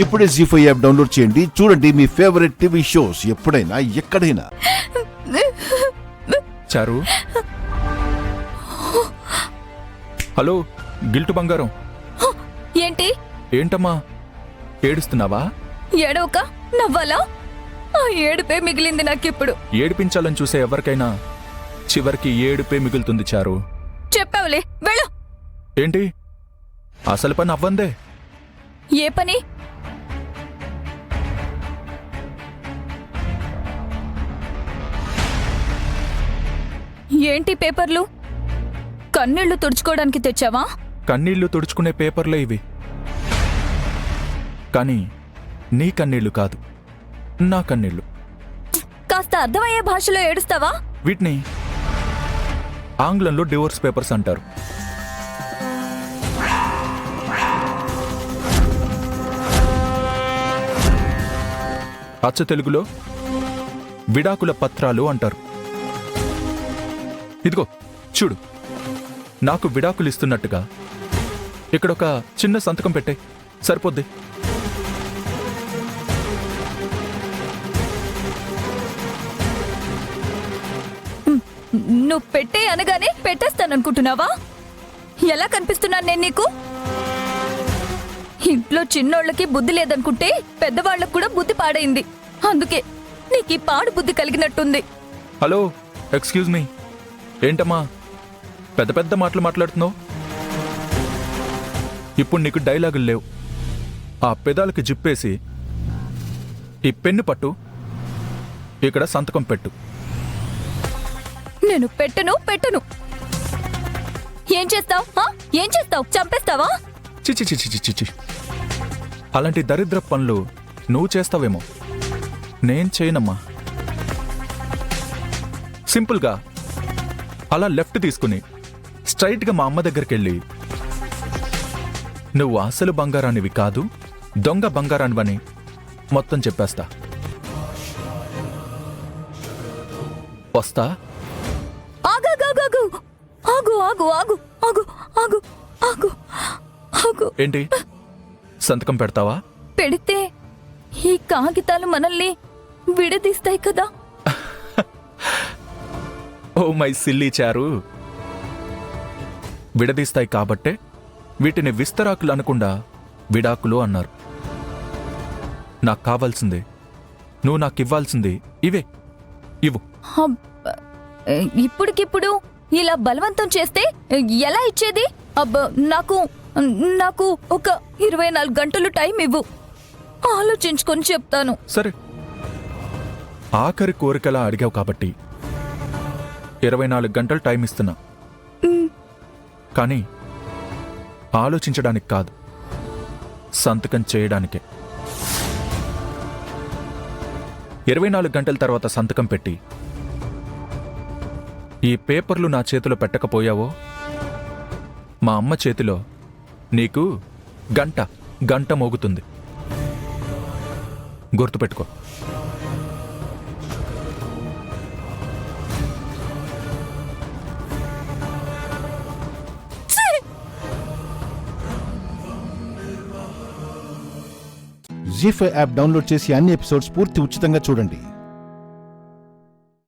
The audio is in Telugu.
ఇప్పుడే జీ5 యాప్ డౌన్లోడ్ చేయండి. చూడండి మీ ఫేవరెట్ టీవీ షోస్ ఎప్పుడైనా ఎక్కడైనా. చారు, హలో గిల్టు బంగారం. ఏంటి? ఏంటమ్మా ఏడుస్తున్నావా? ఏడవక నవ్వాలా? ఆ ఏడుపే మిగిలింది నాకిప్పుడు. ఏడిపించాలని చూసే ఎవరికైనా చివరికి ఏడుపే మిగులుతుంది చారు. చెప్పావులే, వెళ్ళు. ఏంటి అసలు పని అవ్వందే? ఏ పని? ఏంటి పేపర్లు? కన్నీళ్లు తుడుచుకోవడానికి తెచ్చావా? కన్నీళ్లు తుడుచుకునే పేపర్లే ఇవి, కానీ నీ కన్నీళ్లు కాదు, నా కన్నీళ్లు. కాస్త అర్థమయ్యే భాషలో ఏడుస్తావా? వీటిని ఆంగ్లంలో డివోర్స్ పేపర్స్ అంటారు. అచ్చ తెలుగులో విడాకుల పత్రాలు అంటారు. ఇదిగో చూడు, నాకు విడాకులు ఇస్తున్నట్టుగా ఇక్కడొక చిన్న సంతకం పెట్టే సరిపోద్ది. నువ్వు పెట్టే అనగానే పెట్టేస్తాననుకుంటున్నావా? ఎలా కనిపిస్తున్నాను నేను నీకు? ఇంట్లో చిన్నోళ్ళకి బుద్ధి లేదనుకుంటే పెద్దవాళ్లకు కూడా బుద్ధి పాడైంది. అందుకే నీకు ఈ పాడు బుద్ధి కలిగినట్టుంది. Hello, excuse me. ఏంటమ్మా పెద్ద పెద్ద మాటలు మాట్లాడుతున్నావు? ఇప్పుడు నీకు డైలాగులు లేవు. ఆ పెదాలకి జిప్పేసి ఈ పెన్ను పట్టు, ఇక్కడ సంతకం పెట్టు. నేను పెట్టను. ఏం చేస్తావు? ఏం చేస్తావు? చంపేస్తావా? చిచి చిచి చిచి చిచి, అలాంటి దరిద్ర పనులు నువ్వు చేస్తావేమో, నేను చేయనమ్మా. సింపుల్గా అలా లెఫ్ట్ తీసుకుని స్ట్రైట్గా మా అమ్మ దగ్గరికి వెళ్ళి, నువ్వు అసలు బంగారానివి కాదు, దొంగ బంగారానివని మొత్తం చెప్పేస్తా. వస్తా. ఆగు. ఏంటి, సంతకం పెడతావా? పెడితే ఈ కాగితాలు మనల్ని విడదీస్తాయి కదా. ఓ మై సిల్లీ చారు, విడదీస్తాయి కాబట్టే వీటిని విస్తరాకులు అనకుండా విడాకులు అన్నారు. నాకు కావాల్సింది, నువ్వు నాకివ్వాల్సింది ఇవే. ఇవ్వు. ఇప్పుడికిప్పుడు ఇలా బలవంతం చేస్తే ఎలా ఇచ్చేది? నాకు ఒక 24 గంటలు టైం ఇవ్వు, ఆలోచించుకొని చెప్తాను. సరే, ఆఖరి కోరికలా అడిగావు కాబట్టి 24 గంటలు టైం ఇస్తున్నా. కానీ ఆలోచించడానికి కాదు, సంతకం చేయడానికే. 24 గంటల తర్వాత సంతకం పెట్టి ఈ పేపర్లు నా చేతిలో పెట్టకపోయావో, మా అమ్మ చేతిలో నీకు గంట మోగుతుంది. గుర్తుపెట్టుకో. జీ5 యాప్ డౌన్లోడ్ చేసి అన్ని ఎపిసోడ్స్ పూర్తి ఉచితంగా చూడండి.